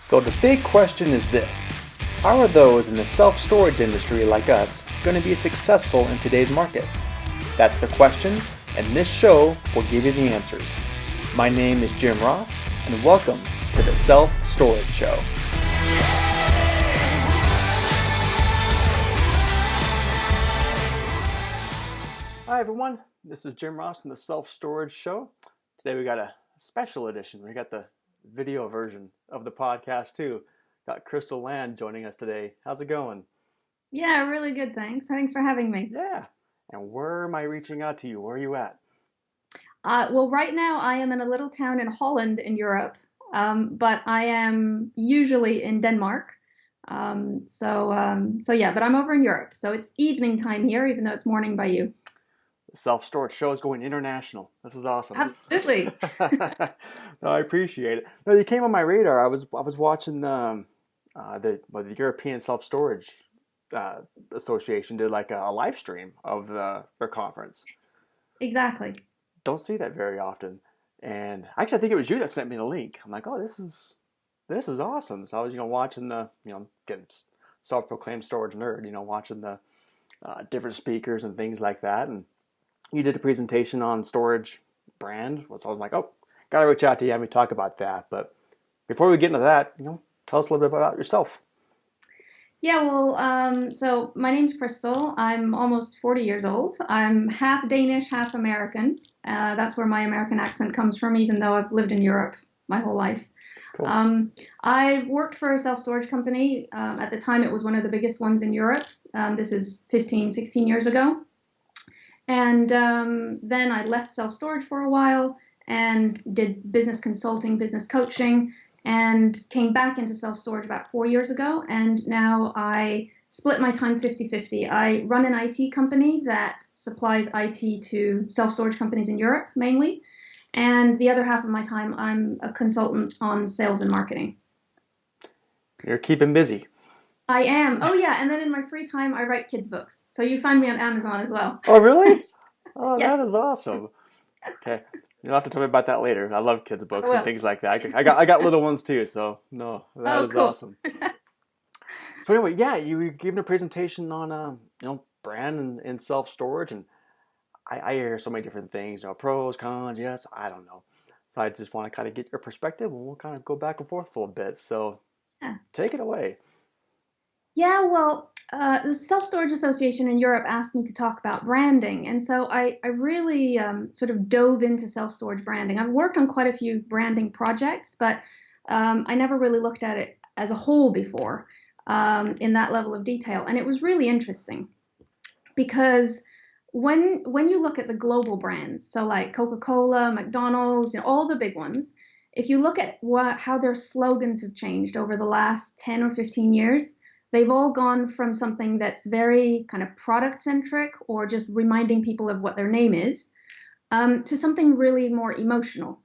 So the big question is this: how are those in the self-storage industry like us going to be successful in today's market? That's the question, and this show will give you the answers. My name is Jim Ross, and welcome to the Self-Storage Show. Hi everyone, this is Jim Ross from the Self-Storage Show. Today we got a special edition. We got the video version of the podcast too. Got Christel joining us today. How's it going? Yeah, really good, thanks. Thanks for having me. Yeah. And where am I reaching out to you? Where are you at? Well, right now I am in a little town in Holland in Europe, but I am usually in Denmark. So yeah, but I'm over in Europe. So it's evening time here, even though it's morning by you. The Self-Storage Show is going international. This is awesome. Absolutely. No, I appreciate it. No, you came on my radar. I was watching the European Self-Storage Association did like a live stream of their conference. Exactly. Don't see that very often. And actually, I think it was you that sent me the link. I'm like, oh, this is awesome. So I was, watching getting self-proclaimed storage nerd, watching the different speakers and things like that. And you did a presentation on storage brand. So I was like, oh, gotta reach out to you, have me talk about that. But before we get into that, tell us a little bit about yourself. Yeah, well, so my name's Christel. I'm almost 40 years old. I'm half Danish, half American. That's where my American accent comes from, even though I've lived in Europe my whole life. Cool. I worked for a self-storage company. At the time, it was one of the biggest ones in Europe. This is 15, 16 years ago. And then I left self-storage for a while and did business consulting, business coaching, and came back into self-storage about 4 years ago. And now I split my time 50-50. I run an IT company that supplies IT to self-storage companies in Europe mainly. And the other half of my time, I'm a consultant on sales and marketing. You're keeping busy. I am. Oh, yeah. And then in my free time, I write kids' books. So you find me on Amazon as well. Oh, really? Oh, that Yes. is awesome. Okay. You'll have to tell me about that later. I love kids' books and Well. things like that. I got little ones too, so no, that Oh, is cool. awesome. So anyway, yeah, you were giving a presentation on brand and self storage, and I hear so many different things, pros, cons, yes, I don't know. So I just want to kind of get your perspective, and we'll kind of go back and forth a little bit. So Yeah. take it away. Yeah, well, the Self Storage Association in Europe asked me to talk about branding. And so I really sort of dove into self storage branding. I've worked on quite a few branding projects, but I never really looked at it as a whole before in that level of detail. And it was really interesting because when you look at the global brands, so like Coca-Cola, McDonald's, all the big ones, if you look at how their slogans have changed over the last 10 or 15 years, they've all gone from something that's very kind of product centric or just reminding people of what their name is, to something really more emotional.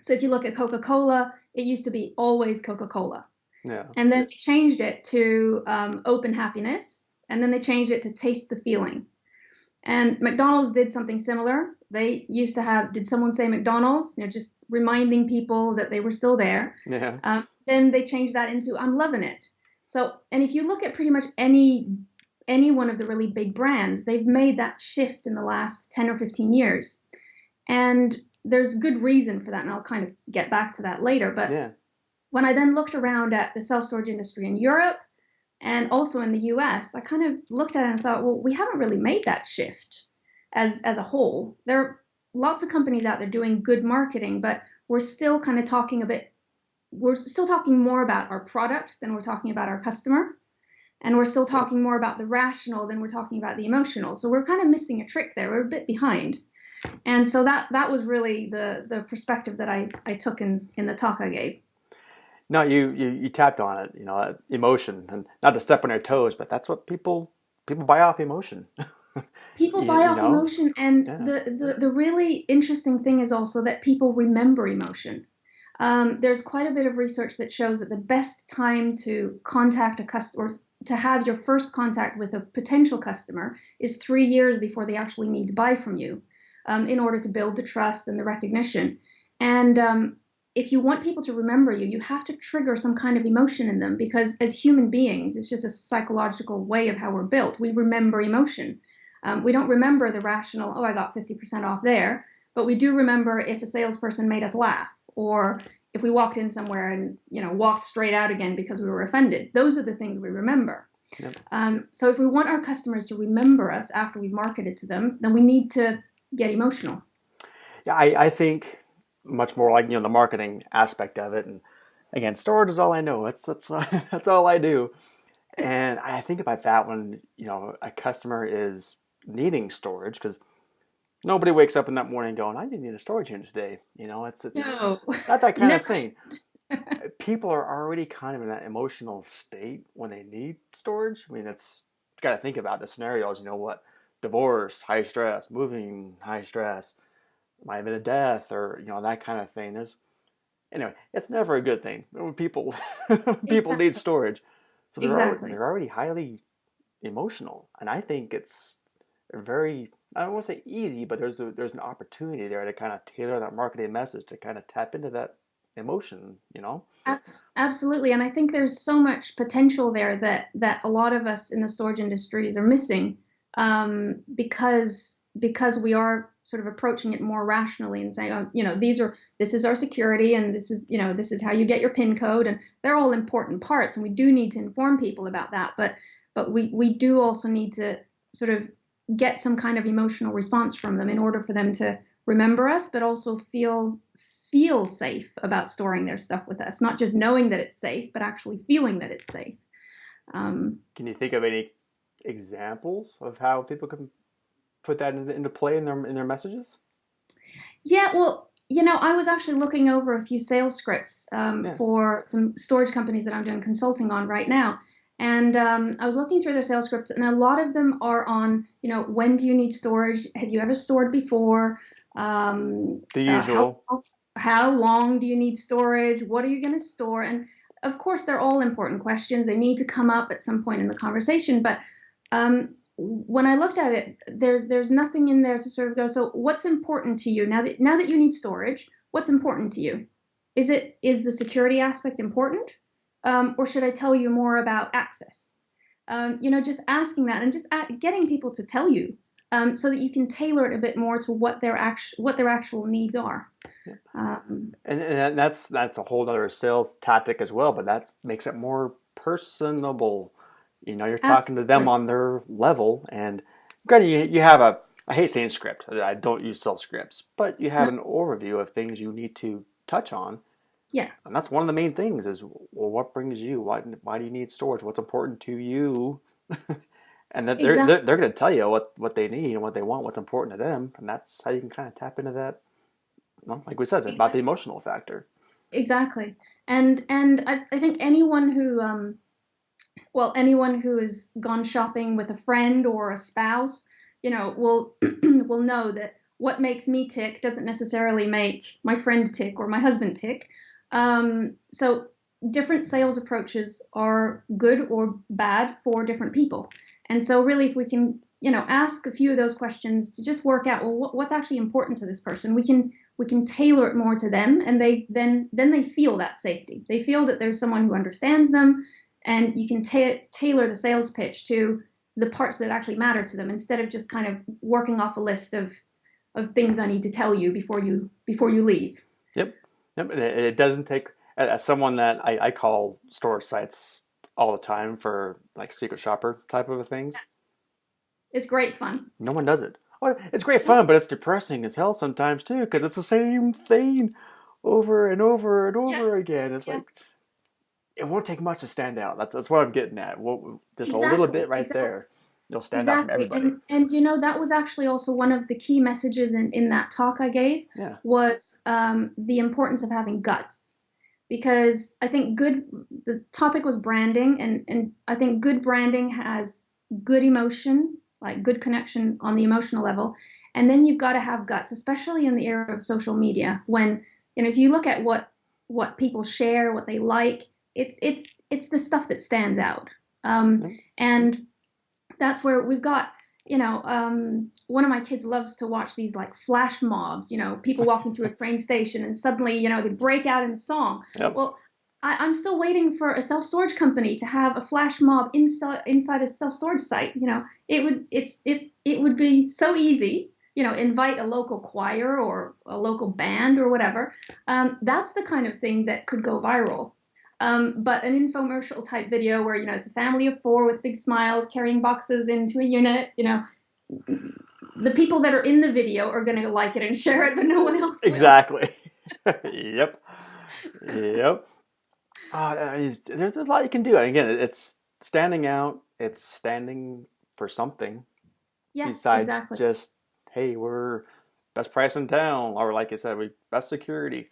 So if you look at Coca-Cola, it used to be always Coca-Cola. Yeah. And then they changed it to open happiness. And then they changed it to taste the feeling. And McDonald's did something similar. They used to have, did someone say McDonald's? Just reminding people that they were still there. Yeah. Then they changed that into I'm loving it. So, and if you look at pretty much any one of the really big brands, they've made that shift in the last 10 or 15 years. And there's good reason for that, and I'll kind of get back to that later. But Yeah. when I then looked around at the self-storage industry in Europe and also in the US, I kind of looked at it and thought, well, we haven't really made that shift as a whole. There are lots of companies out there doing good marketing, but we're still kind of we're still talking more about our product than we're talking about our customer. And we're still talking more about the rational than we're talking about the emotional. So we're kind of missing a trick there. We're a bit behind. And so that was really the perspective that I took in the talk I gave. No, you tapped on it, emotion, and not to step on your toes, but that's what people buy off emotion. People you, buy you off know? emotion, and Yeah. the really interesting thing is also that people remember emotion. There's quite a bit of research that shows that the best time to contact a customer, to have your first contact with a potential customer, is 3 years before they actually need to buy from you, in order to build the trust and the recognition. And if you want people to remember you, you have to trigger some kind of emotion in them because as human beings, it's just a psychological way of how we're built. We remember emotion. We don't remember the rational, oh, I got 50% off there, but we do remember if a salesperson made us laugh or if we walked in somewhere and, walked straight out again because we were offended. Those are the things we remember. Yep. So if we want our customers to remember us after we've marketed to them, then we need to get emotional. Yeah, I think much more like the marketing aspect of it. And again, storage is all I know. That's that's all I do. And I think about that when a customer is needing storage because nobody wakes up in that morning going, "I need a storage unit today." It's No, not that kind of never. thing. People are already kind of in that emotional state when they need storage. I mean, it's you got to think about the scenarios. What divorce, high stress, moving, high stress, might have been a death, or that kind of thing. Anyway, it's never a good thing when people people need Exactly. storage, so Exactly. they're already highly emotional, and I think it's very I don't want to say easy, but there's an opportunity there to kind of tailor that marketing message to kind of tap into that emotion. Absolutely. And I think there's so much potential there that a lot of us in the storage industries are missing because we are sort of approaching it more rationally and saying, oh, this is our security and this is how you get your PIN code. And they're all important parts. And we do need to inform people about that. But we do also need to sort of get some kind of emotional response from them in order for them to remember us, but also feel safe about storing their stuff with us, not just knowing that it's safe, but actually feeling that it's safe. Can you think of any examples of how people can put that into play in their messages? Yeah, well, I was actually looking over a few sales scripts Yeah. for some storage companies that I'm doing consulting on right now. And I was looking through their sales scripts, and a lot of them are on, when do you need storage? Have you ever stored before? Um, The uh, how usual. how long do you need storage? What are you going to store? And of course, they're all important questions. They need to come up at some point in the conversation. But when I looked at it, there's nothing in there to sort of go, so what's important to you now that you need storage? What's important to you? Is the security aspect important? Or should I tell you more about access? Just asking that and just getting people to tell you so that you can tailor it a bit more to what their actual needs are. Yeah. Um, And that's a whole other sales tactic as well, but that makes it more personable. You're talking to them Absolutely. on their level, and granted, you have I hate saying script. I don't use sales scripts, but you have No, an overview of things you need to touch on, yeah, and that's one of the main things is, well, what brings you? Why do you need storage? What's important to you? And that they're exactly. they're going to tell you what they need and what they want, what's important to them, and that's how you can kind of tap into that. Well, like we said about the Exactly. emotional factor. Exactly. And I think anyone who has gone shopping with a friend or a spouse, will will know that what makes me tick doesn't necessarily make my friend tick or my husband tick. So different sales approaches are good or bad for different people. And so really, if we can, ask a few of those questions to just work out, well, what's actually important to this person, we can tailor it more to them, and then they feel that safety. They feel that there's someone who understands them, and you can tailor the sales pitch to the parts that actually matter to them instead of just kind of working off a list of things I need to tell you before you leave. Yep, yep. And it doesn't take as someone that I call storage sites all the time for like secret shopper type of things. It's great fun. No one does it. Well, it's great Yeah, fun, but it's depressing as hell sometimes too because it's the same thing over and over and yeah, over again. It's yeah. like it won't take much to stand out. That's what I'm getting at. Just a little bit Exactly, right exactly. there, you'll stand out from Exactly. everybody. And that was actually also one of the key messages in that talk I gave Yeah. was the importance of having guts. Because I think the topic was branding, and I think good branding has good emotion, like good connection on the emotional level. And then you've got to have guts, especially in the era of social media, when, if you look at what people share, what they like, it's the stuff that stands out. Yep. And that's where we've got, one of my kids loves to watch these like flash mobs, people walking through a train station and suddenly, they break out in song. Yep. Well, I'm still waiting for a self-storage company to have a flash mob inside a self-storage site. It would be so easy, invite a local choir or a local band or whatever. That's the kind of thing that could go viral. But an infomercial type video where, it's a family of four with big smiles carrying boxes into a unit, the people that are in the video are going to like it and share it, but no one else will. Exactly. Yep. Yep. There's a lot you can do. And again, it's standing out. It's standing for something Yeah, besides exactly. just, hey, we're best price in town, or like I said, we best security.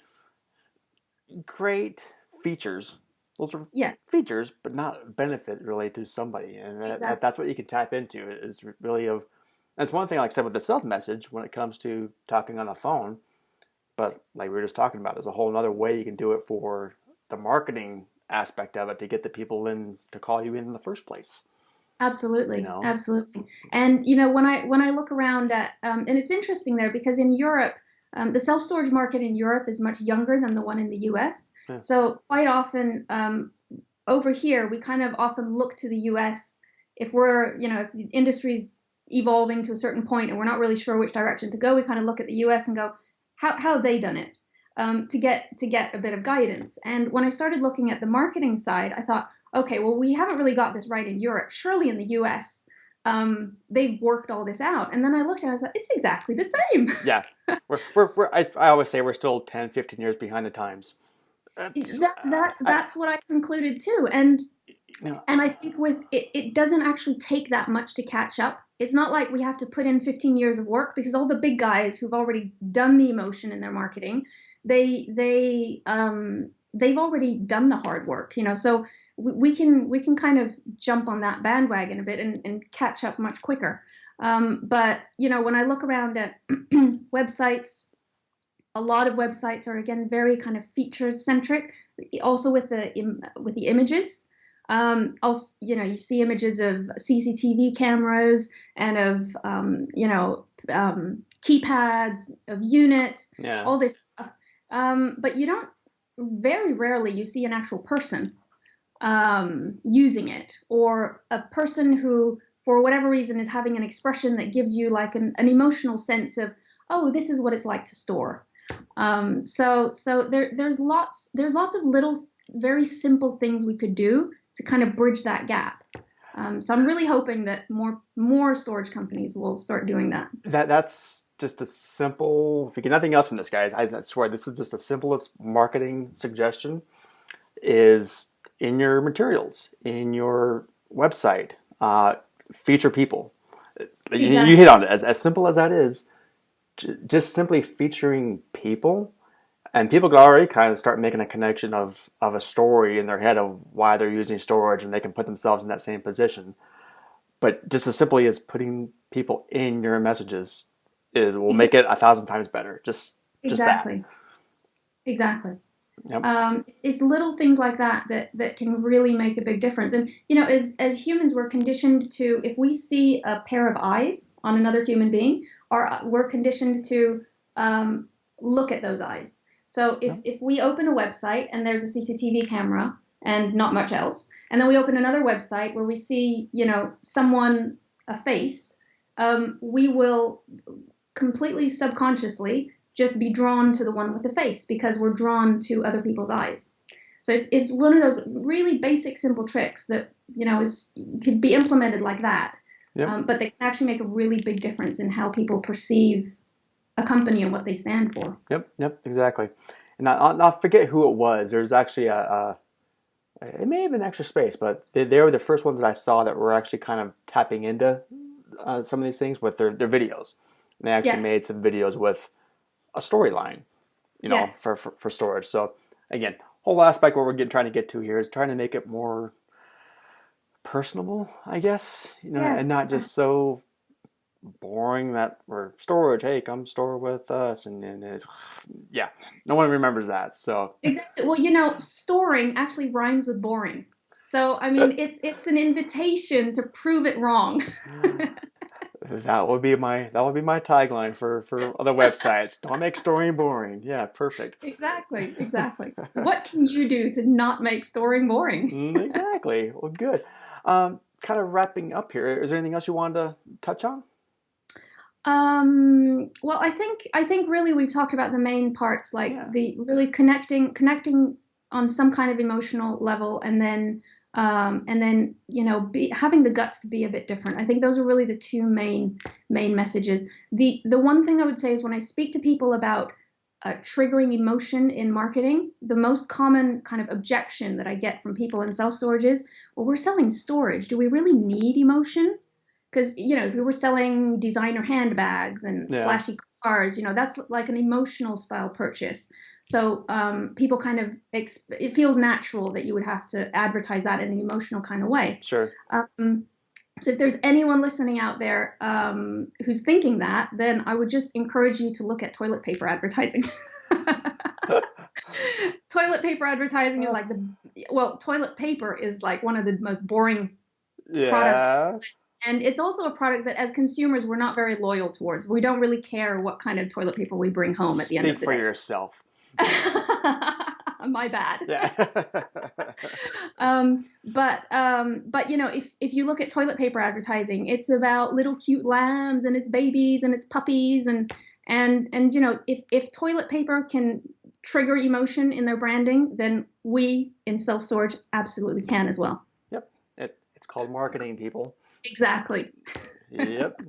Great features. Those are Yeah, features, but not benefit really to somebody, and exactly. that's what you can tap into. Is really of. That's one thing, like I said, with the sales message when it comes to talking on the phone. But like we were just talking about, there's a whole other way you can do it for the marketing aspect of it to get the people in to call you in the first place. You Absolutely, know? absolutely. And when I look around at and it's interesting there because in Europe, the self-storage market in Europe is much younger than the one in the US. Yeah. So quite often over here, we kind of often look to the US if if the industry's evolving to a certain point and we're not really sure which direction to go, we kind of look at the US and go, how have they done it? To get a bit of guidance. And when I started looking at the marketing side, I thought, okay, well, we haven't really got this right in Europe. Surely in the US, they've worked all this out. And then I looked at it and I was like, it's exactly the same. Yeah. I always say we're still 10, 15 years behind the times. That's, That's what I concluded too. And you know, And I think with it, it doesn't actually take that much to catch up. It's not like we have to put in 15 years of work because all the big guys who've already done the emotion in their marketing, they've already done the hard work, So we can kind of jump on that bandwagon a bit and catch up much quicker. But when I look around at websites, a lot of websites are again very kind of feature centric, also with the images. Also, you see images of CCTV cameras and of keypads, of units, yeah. all this stuff. But you don't very rarely you see an actual person using it, or a person who, for whatever reason, is having an expression that gives you like an emotional sense of, oh, this is what it's like to store. So there's lots of little, very simple things we could do to kind of bridge that gap. So I'm really hoping that more storage companies will start doing that. That's just a simple. If you get nothing else from this, guys, I swear this is just the simplest marketing suggestion. Is in your materials, in your website, feature people. You hit Exactly. on it. As simple as that is, just simply featuring people, and people can already kind of start making a connection of a story in their head of why they're using storage, and they can put themselves in that same position. But just as simply as putting people in your messages is will make Exactly. it 1,000 times better. Just that. Exactly. Exactly. Yep. It's little things like that can really make a big difference. And as humans, we're conditioned to, if we see a pair of eyes on another human being, or we're conditioned to look at those eyes. So if Yep. if we open a website and there's a CCTV camera and not much else, and then we open another website where we see someone, a face, we will completely subconsciously just be drawn to the one with the face because we're drawn to other people's eyes. So it's one of those really basic, simple tricks that is could be implemented like that, Yep. but they can actually make a really big difference in how people perceive a company and what they stand for. Yep. Yep. Exactly. And I'll forget who it was. There's actually it may have been Extra Space, but they were the first ones that I saw that were actually kind of tapping into some of these things with their videos. And they actually Yeah, made some videos with a storyline, yeah, for storage. So again, whole aspect what we're trying to get to here is trying to make it more personable, I guess, yeah. and not just so boring that we're storage. Hey, come store with us, and it's, yeah, no one remembers that. So Exactly. Well, storing actually rhymes with boring. So I mean, it's an invitation to prove it wrong. That would be my tagline for other websites. Don't make storing boring. Yeah, perfect. Exactly, exactly. What can you do to not make storing boring? Exactly. Well, good. Kind of wrapping up here. Is there anything else you wanted to touch on? Well, I think really we've talked about the main parts, like Yeah, the really connecting on some kind of emotional level, and then having the guts to be a bit different. I think those are really the two main messages. The one thing I would say is when I speak to people about triggering emotion in marketing, the most common kind of objection that I get from people in self storage is, well, we're selling storage. Do we really need emotion? Because if we were selling designer handbags and yeah, flashy cars, that's like an emotional style purchase. So people kind of it feels natural that you would have to advertise that in an emotional kind of way. sure. um, so if there's anyone listening out there who's thinking that, then I would just encourage you to look at toilet paper advertising. Toilet paper advertising is like toilet paper is like one of the most boring products. Yeah. And it's also a product that as consumers, we're not very loyal towards. We don't really care what kind of toilet paper we bring home at the end Speak of the for day. yourself. My bad. Yeah. But if you look at toilet paper advertising, it's about little cute lambs and its babies and its puppies and if toilet paper can trigger emotion in their branding, then we in self storage absolutely can as well. Yep. It's called marketing, people. Exactly. Yep.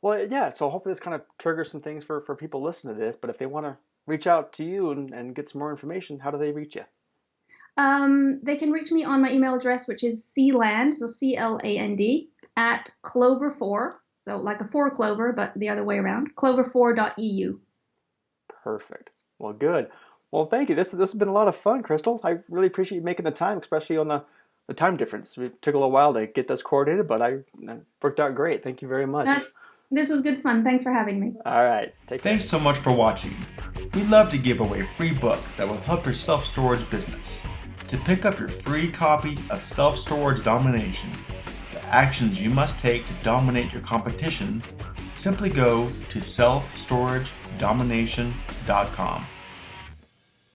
Well, yeah. So hopefully this kind of triggers some things for people listening to this. But if they want to reach out to you and get some more information, how do they reach you? They can reach me on my email address, which is cland, so CLAND, at clover4, so like a four clover, but the other way around, clover4.eu. Perfect. Well, good. Well, thank you. This has been a lot of fun, Crystal. I really appreciate you making the time, especially on the time difference. It took a little while to get this coordinated, but it worked out great. Thank you very much. This was good fun. Thanks for having me. All right. Take care. Thanks so much for watching. We love to give away free books that will help your self-storage business. To pick up your free copy of Self-Storage Domination, the actions you must take to dominate your competition, simply go to selfstoragedomination.com.